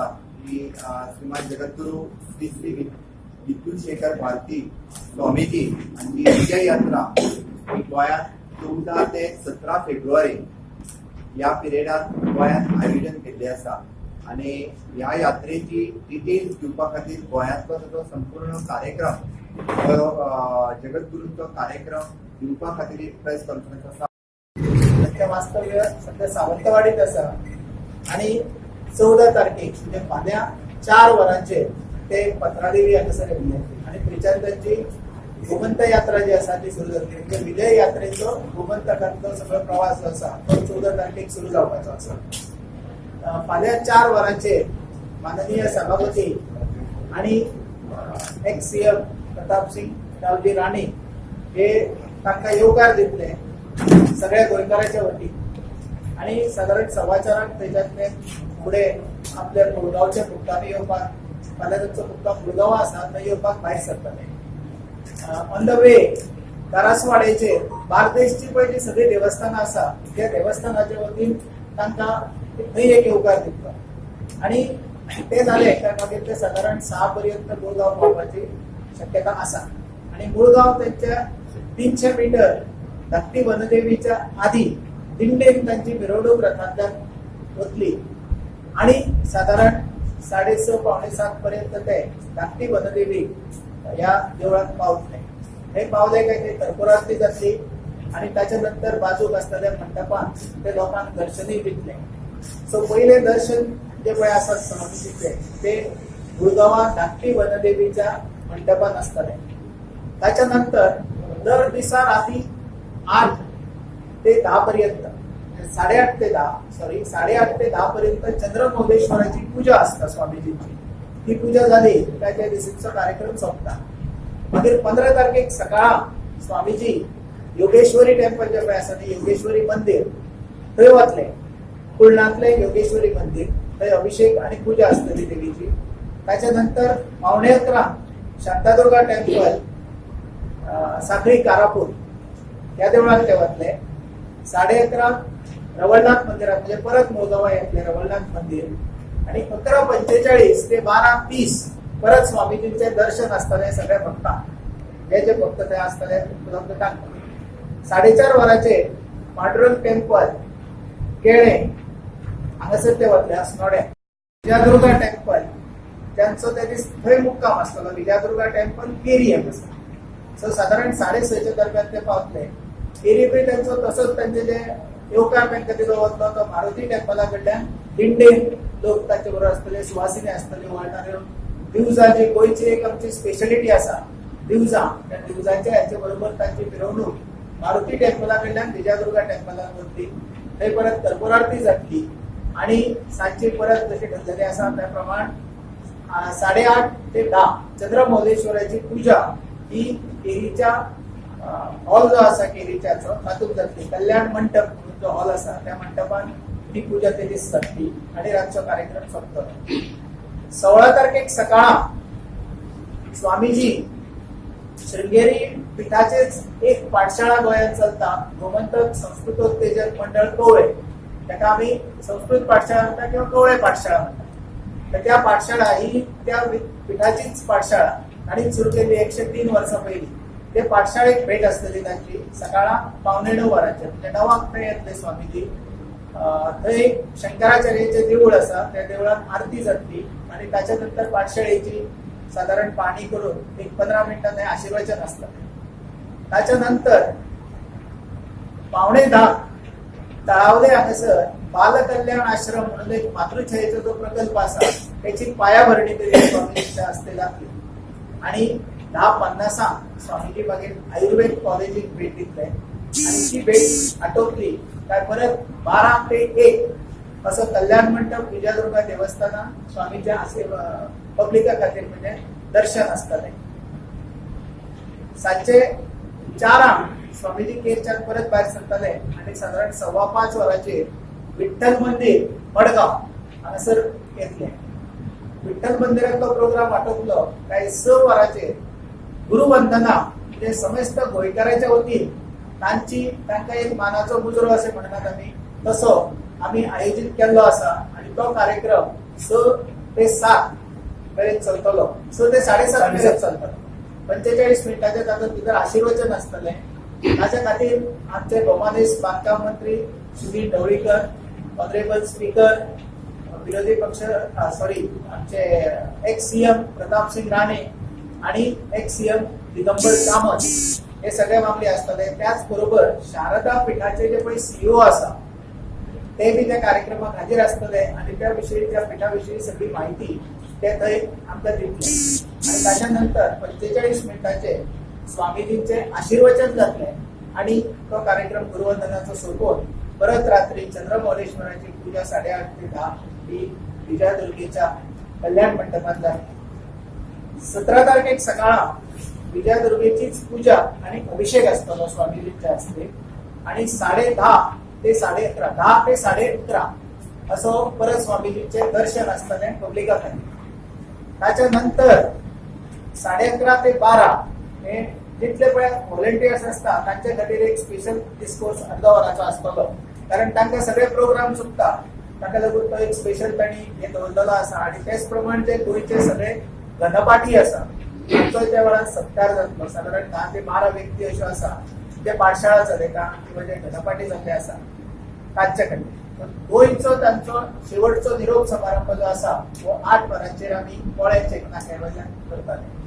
आसा की श्रीमान जगद्गुरू श्री श्री विद्युतशेखर भारती स्वामीजी आणि विजय यात्रा ही गोंयांत 14 ते 17 फेब्रुवारी या पिरियडात गोंयांत आयोजन केल्ले आसा आणि ह्या यात्रेची डिटेल्स दिवपा खातीर गोंयांतलो जो संपूर्ण कार्यक्रम जगद्गुरूंचो कार्यक्रम दिवपा खातीर एक प्रेस कॉन्फरन्स आसा. त्यांचे वास्तव्य सध्या सावंतवाडीत आसा आणि 14 तारखेक म्हणजे फाल्यां 4 वरांचेर ते पत्रादेवी हांगासर येतले आणि थंयच्यान त्यांची गोमंत यात्रा जी आसा ती सुरू जातली. म्हणजे विजय यात्रेचो गोमंतकांतलो सगळो प्रवास जो आसा तो 14 तारखेक सुरू जावपाचो आसा. फाल्यां 4 वरांचेर माननीय सभापती आणि एक्स सीएम प्रताप सिंग रावजी राणे हे तांकां येवकार दितले सगळ्या गोंयकारांच्या वतीन आणि सादारण 4:15 थंयच्यातले फुडें आपल्या मुळगांवच्या मुक्कामी येवपाक फाल्यां तांचो मुक्काम मुळगांव आसा थंय येवपाक भायर सरतले. ऑन द वे दारासवाडेचेर बार्देशची पळय जी सगळी देवस्थानां आसा त्या देवस्थानाच्या वतीन तांकां थंय एक येवकार दितलो आणि ते जाले काय मागीर ते सादारण 6 पर्यंत मुळगांव पावपाची शक्यता आसा आणि मुळगांव त्यांच्या 300 मीटर धाकटी वनदेवीच्या आधी दिंडेन तांची मिरवणूक रथांतल्यान वतली आणि साधारण 6:30 पावणे 7 पर्यंत ते धाकटी वनदेवी ह्या देवळात पावतले. हे पावले काय ते कर्पुरारती जातली आणि त्याच्या नंतर बाजूक आसलेल्या मंडपान ते लोकांक दर्शनय दितले. सो पहिले दर्शन जे पळय आसात स्वामीजीचे ते मुळगांवा धाकटी वनदेवीच्या मंडपान आसतले. त्याच्या नंतर दर दिसा राती 8 ते 10 पर्यंत 8:30 ते 10 पर्यंत चंद्रमौलेश्वराची पूजा असता स्वामीजींची. ती पूजा झाली काय त्या दिवशीचा कार्यक्रम सोंपता. मागीर 15 तारखेक सकाळ स्वामीजी योगेश्वरी टेम्पल जे पळय आसा न्ही योगेश्वरी मंदिर थंय वतले. कुळणातले योगेश्वरी मंदिर थंय अभिषेक आणि पूजा असतली देवीची. त्याच्या नंतर 11:15 शांतादुर्गा टेम्पल साखळी कारापूर या देवळात ते वतले. 11:30 रवळनाथ मंदिरात म्हणजे परत मुळगांवा येतले रवळनाथ मंदिर आणि 11:45 ते 12:30 परत स्वामीजींचे दर्शन असतले सगळ्या भक्तांक जे भक्त थंय असतले भक्तांक. 4:30 वरांचेर पांडुरंग टेम्पल केळे हांगासर ते वतले अस्नोड्या. विजयादुर्गा टेम्पल त्यांचो ते दीस थंय मुक्काम आसतलो विजयादुर्गा टेम्पल केरी हांगासर. सो साधारण 6:30 दरम्यान ते पावतले. केरी त्यांचो तसोच त्यांचे जे येवकार तांकां दिलो वतलो तो मारुती टेम्पला कडल्यान दिंडेन लोक तांचे बरोबर आसतले सुवासिनी आसतल्यो वळणाऱ्यो. दिवजा जी गोंयची एक आमची स्पेशलिटी आसा दिवजा त्या दिवजांच्या हाचे बरोबर तांची मिरवणूक मारुती टेम्पला कडल्यान विजयादुर्गा टेम्पलान वतली. थंय परत कर्पुरारती जातली आणि सांजची परत जशी ठरलेली आसा त्या प्रमाण 8:30 ते 10 चंद्रमौलेश्वराची पूजा ही केरीच्या हॉल जो आसा केरीच्याचो तातूंत जातली. कल्याण मंडप जो हॉल आसा त्या मंडपान ही पूजा ते दीस जातली आणि रातचो कार्यक्रम सोंपतलो. 16 तारखेक सकाळ स्वामीजी शृंगेरी पिठाचेच एक पाठशाळा गोंयांत चलता गोमंतक संस्कृतोत्तेजक मंडळ कवळे. ताका आमी संस्कृत पाठशाळा म्हणटा किंवा कवळे पाठशाळा म्हणटा. तर त्या पाठशाळा ही त्या पिठाचीच पाठशाळा आणि सुरू केली 103 वर्सां पयलीं. ते पाठशाळेक भेट आसतली तांची सकाळ 9:15 वरांचेर म्हणजे 9:00 थंय येतले स्वामीजी. थंय शंकराचार्याचें देवूळ आसा त्या देवळात आरती जातली आणि ताच्या नंतर पाठशाळेची साधारण पाणी करून एक 15 मिनिटां थंय आशिर्वचन आसतलें. ताच्या नंतर 9:15 तळावले हांगासर बाल कल्याण आश्रम म्हणून एक मातृछायेचो जो प्रकल्प आसा त्याची पायाभरणी स्वामीजींच्या हस्ते जातली आणि 10:50 स्वामीजी मागीर आयुर्वेद कॉलेजीक भेट दितले आणि ती भेट आटोपली काय परत 12 ते 1 असं कल्याण मंडप विजयादुर्गा देवस्थानात स्वामीच्या पब्लिका खातीर म्हणजे दर्शन आसतलें. सांजचे 4 स्वामीजी केरच्यान परत भायर सरतले आणि साधारण 5:15 वरांचेर विठ्ठल मंदिर मडगांव हांगासर येतले. विठ्ठल मंदिरांतलो प्रोग्राम आटोपलो काय 6 वरांचेर गुरुवंदना म्हणजे समस्त गोंयकारांच्या वतीन तांकां एक मानाचो मुजरो अशें म्हणटात आमी तसो आमी आयोजीत केल्लो आसा आणि तो कार्यक्रम 6 ते 7 पर्यंत चलतलो. सो ते 7:30 पर्यंत चलतलो. 45 मिनिटांचे तातूंत भितर आशीर्वचन आसतलें. ताच्या खातीर आमचे गोमादेश बांदकाम मंत्री सुनील ढवळीकर, ऑनरेबल स्पीकर, विरोधी पक्ष आमचे एक्स सीएम प्रताप सिंग राणे आणि एक्स सीएम दिगंबर कामत हे सगळे मामले आसतले. त्याच बरोबर शारदा पिठाचे जे पळय सीईओ आसा ते बी त्या कार्यक्रमाक हाजीर आसतले आणि त्या विशयी त्या पिठाविशयी सगळी माहिती ते थंय आमकां दितले. आणि ताच्या नंतर 45 मिनिटांचे स्वामीजींचे आशीर्वचन जातले आणि तो कार्यक्रम गुरुवंदनाचो सोंपून परत रात्री चंद्रमौलेश्वराची पूजा 8:30 ते 10 ही विजयादुर्गेच्या कल्याण मंडपात जातली. 17 तारखेक सकाळ विजयादुर्गेचीच पूजा आणि अभिषेक आसतलो स्वामीजींच्या हस्ते आणि 10:30 ते 11:30 10 ते 11:30 असो परत स्वामीजींचे दर्शन आसतले पब्लिका खातीर. ताच्या नंतर 11:30 ते 12 हे जितले पळय व्हॉलंटियर्स आसता तांचे खातीर एक स्पेशल डिस्कोर्स अर्द वराचो आसतलो. कारण तांकां सगळे प्रोग्राम चुकता. ताका लागून तो एक स्पेशल तांणी हे दवरलेलो आसा. आणि तेच प्रमाण जे गोंयचे सगळे घनपाठी आसा तांचो त्या वेळार सत्कार जातलो. सादारण 10 ते 12 व्यक्ती अश्यो आसा जे पाठशाळा चलयता किंवा जे घनपाठी जाल्ले आसा तांचे खातीर. गोंयचो तांचो शेवटचो निरोप समारंभ जो आसा तो 8 वरांचेर आमी पोळ्याचे नाक्या वयल्यान करताले.